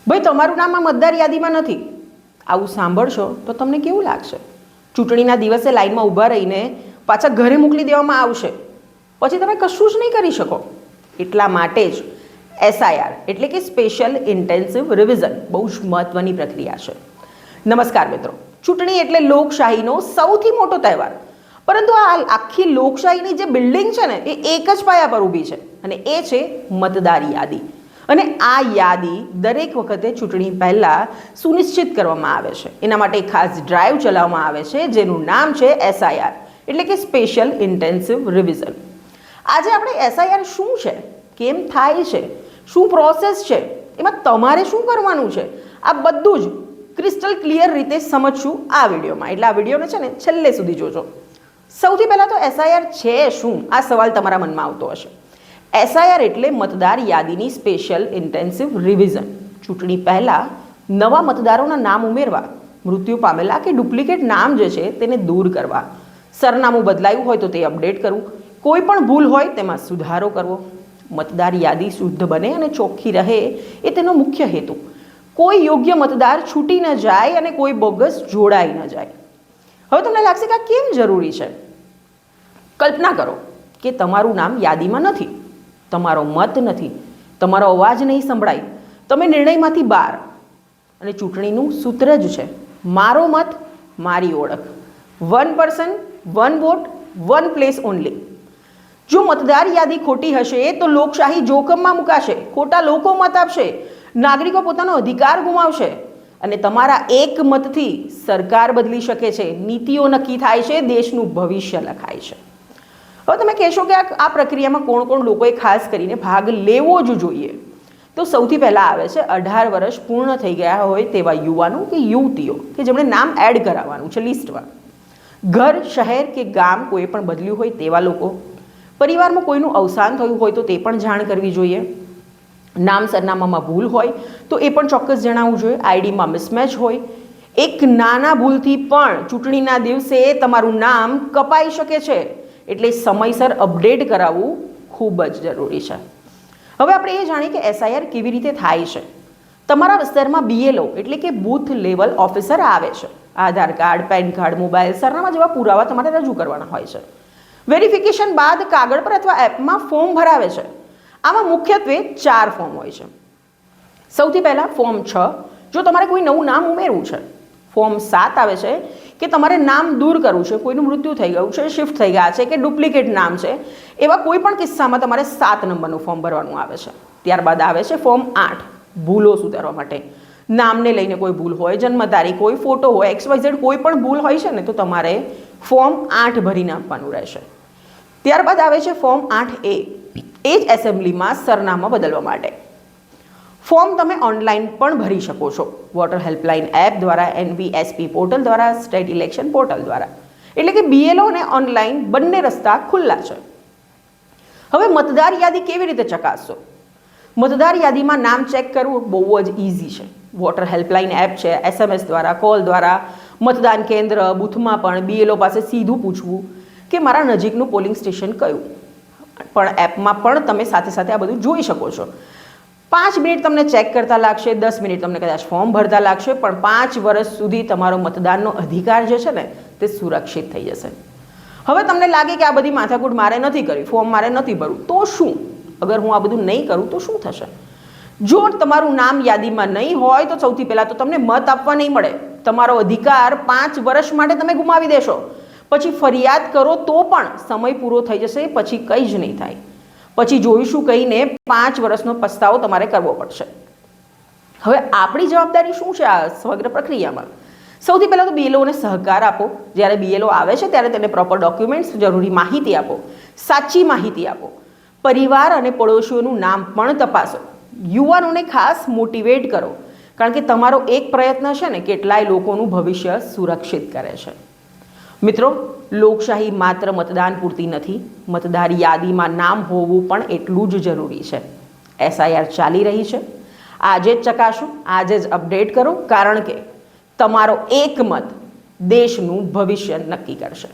ભાઈ તમારું નામ આ મતદાર યાદીમાં નથી, આવું સાંભળશો તો તમને કેવું લાગશે? ચૂંટણીના દિવસે લાઈનમાં ઊભા રહીને પાછા ઘરે મોકલી દેવામાં આવશે, પછી તમે કશું જ નહીં કરી શકો. એટલા માટે જ એસઆઈઆર એટલે કે સ્પેશિયલ ઇન્ટેન્સિવ રિવિઝન બહુ જ મહત્વની પ્રક્રિયા છે. નમસ્કાર મિત્રો, ચૂંટણી એટલે લોકશાહીનો સૌથી મોટો તહેવાર, પરંતુ આ આખી લોકશાહીની જે બિલ્ડિંગ છે ને એ એક જ પાયા પર ઊભી છે અને એ છે મતદાર યાદી. અને આ યાદી દરેક વખતે ચૂંટણી પહેલાં સુનિશ્ચિત કરવામાં આવે છે. એના માટે ખાસ ડ્રાઈવ ચલાવવામાં આવે છે જેનું નામ છે એસઆઈઆર એટલે કે સ્પેશિયલ ઇન્ટેન્સિવ રિવિઝન. આજે આપણે એસઆઈઆર શું છે, કેમ થાય છે, શું પ્રોસેસ છે, એમાં તમારે શું કરવાનું છે, આ બધું જ ક્રિસ્ટલ ક્લિયર રીતે સમજશું આ વિડીયોમાં. એટલે આ વિડીયોને છે ને છેલ્લે સુધી જોજો. સૌથી પહેલાં તો એસઆઈઆર છે શું, આ સવાલ તમારા મનમાં આવતો હશે. એસઆઈઆર એટલે મતદાર યાદીની સ્પેશિયલ ઇન્ટેન્સિવ રિવિઝન. ચૂંટણી પહેલાં નવા મતદારોના નામ ઉમેરવા, મૃત્યુ પામેલા કે ડુપ્લિકેટ નામ જે છે તેને દૂર કરવા, સરનામું બદલાયું હોય તો તે અપડેટ કરવું, કોઈ પણ ભૂલ હોય તેમાં સુધારો કરવો, મતદાર યાદી શુદ્ધ બને અને ચોખ્ખી રહે એ તેનો મુખ્ય હેતુ. કોઈ યોગ્ય મતદાર છૂટી ન જાય અને કોઈ બોગસ જોડાઈ ન જાય. હવે તમને લાગશે કે આ કેમ જરૂરી છે? કલ્પના કરો કે તમારું નામ યાદીમાં નથી, તમારો મત નથી, તમારો અવાજ નહીં સંભળાય, તમે નિર્ણયમાંથી બહાર. અને ચૂંટણીનું સૂત્ર જ છે મારો મત મારી ઓળખ, 1 person 1 vote 1 place only. જો મતદાર યાદી ખોટી હશે તો લોકશાહી જોખમમાં મુકાશે, ખોટા લોકો મત આપશે, નાગરિકો પોતાનો અધિકાર ગુમાવશે અને તમારા એક મતથી સરકાર બદલી શકે છે, નીતિઓ નક્કી થાય છે, દેશનું ભવિષ્ય લખાય છે. હવે તમે કહેશો કે આ પ્રક્રિયામાં કોણ કોણ લોકોએ ખાસ કરીને ભાગ લેવો જ જોઈએ? તો સૌથી પહેલાં આવે છે 18 વર્ષ પૂર્ણ થઈ ગયા હોય તેવા યુવાનો કે યુવતીઓ કે જેમણે નામ એડ કરાવવાનું છે લિસ્ટમાં. ઘર, શહેર કે ગામ કોઈ પણ બદલ્યું હોય તેવા લોકો, પરિવારમાં કોઈનું અવસાન થયું હોય તો તે પણ જાણ કરવી જોઈએ, નામ સરનામામાં ભૂલ હોય તો એ પણ ચોક્કસ જણાવવું જોઈએ, આઈડીમાં મિસમેચ હોય, એક નાના ભૂલથી પણ ચૂંટણીના દિવસે તમારું નામ કપાઈ શકે છે, એટલે સમયસર અપડેટ કરાવવું ખૂબ જ જરૂરી છે. હવે આપણે એ જાણીએ કે એસઆઈઆર કેવી રીતે થાય છે. તમારા વિસ્તારમાં બીએલઓ એટલે કે બૂથ લેવલ ઓફિસર આવે છે. આધાર કાર્ડ, પેન કાર્ડ, મોબાઈલ, સરનામા જેવા પુરાવા તમારે રજૂ કરવાના હોય છે. વેરિફિકેશન બાદ કાગળ પર અથવા એપમાં ફોર્મ ભરાવે છે. આમાં મુખ્યત્વે 4 ફોર્મ હોય છે. સૌથી પહેલાં ફોર્મ 6 જો તમારે કોઈ નવું નામ ઉમેરવું છે. ફોર્મ 7 આવે છે કે તમારે નામ દૂર કરવું છે, કોઈનું મૃત્યુ થઈ ગયું છે, શિફ્ટ થઈ ગયા છે કે ડુપ્લિકેટ નામ છે, એવા કોઈ પણ કિસ્સામાં તમારે 7 નંબરનું ફોર્મ ભરવાનું આવે છે. ત્યારબાદ આવે છે ફોર્મ 8 ભૂલો સુધારવા માટે. નામને લઈને કોઈ ભૂલ હોય, જન્મ તારીખ હોય, ફોટો હોય, XYZ કોઈ પણ ભૂલ હોય છે ને તો તમારે ફોર્મ 8 ભરીને આપવાનું રહેશે. ત્યારબાદ આવે છે ફોર્મ 8A, એ જ એસેમ્બલીમાં સરનામા બદલવા માટે. ફોર્મ તમે ઓનલાઈન પણ ભરી શકો છો, વોટર હેલ્પલાઇન એપ દ્વારા, NVSP પોર્ટલ દ્વારા, સ્ટેટ ઇલેક્શન પોર્ટલ દ્વારા. એટલે કે બીએલઓ અને ઓનલાઈન બંને રસ્તા ખુલ્લા છે. હવે મતદાર યાદી કેવી રીતે ચકાસશો? મતદાર યાદીમાં નામ ચેક કરવું બહુ જ ઇઝી છે. વોટર હેલ્પલાઇન એપ છે, SMS દ્વારા, કોલ દ્વારા, મતદાન કેન્દ્ર, બૂથમાં પણ બીએલઓ પાસે સીધું પૂછવું કે મારા નજીકનું પોલિંગ સ્ટેશન કયું. પણ એપમાં પણ તમે સાથે સાથે આ બધું જોઈ શકો છો. 5 મિનિટ તમને ચેક કરતા લાગશે, 10 મિનિટ તમને કદાચ ફોર્મ ભરતા લાગશે, પણ 5 વર્ષ સુધી તમારો મતદાનનો અધિકાર જે છે ને તે સુરક્ષિત થઈ જશે. હવે તમને લાગે કે આ બધી માથાકૂટ મારે નથી કરવી, ફોર્મ મારે નથી ભરવું, તો શું? અગર હું આ બધું નહીં કરું તો શું થશે? જો તમારું નામ યાદીમાં નહીં હોય તો સૌથી પહેલાં તો તમને મત આપવા નહીં મળે. તમારો અધિકાર 5 વર્ષ માટે તમે ગુમાવી દેશો. પછી ફરિયાદ કરો તો પણ સમય પૂરો થઈ જશે, પછી કંઈ જ નહીં થાય. પછી જોઈશું કહીને 5 વર્ષનો પસ્તાવો તમારે કરવો પડશે. હવે આપણી જવાબદારી શું છે આ સમગ્ર પ્રક્રિયામાં? સૌથી પહેલાં તો બીએલઓને સહકાર આપો. જ્યારે બીએલઓ આવે છે ત્યારે તેને પ્રોપર ડોક્યુમેન્ટ્સ, જરૂરી માહિતી આપો, સાચી માહિતી આપો. પરિવાર અને પડોશીઓનું નામ પણ તપાસો. યુવાનોને ખાસ મોટિવેટ કરો, કારણ કે તમારો એક પ્રયત્ન છે ને કેટલાય લોકોનું ભવિષ્ય સુરક્ષિત કરે છે. મિત્રો, લોકશાહી માત્ર મતદાન પૂરતી નથી, મતદાર યાદીમાં નામ હોવું પણ એટલું જ જરૂરી છે. એસઆઈઆર ચાલી રહી છે, આજે જ ચકાસો, આજે જ અપડેટ કરો, કારણ કે તમારો એક મત દેશનું ભવિષ્ય નક્કી કરશે.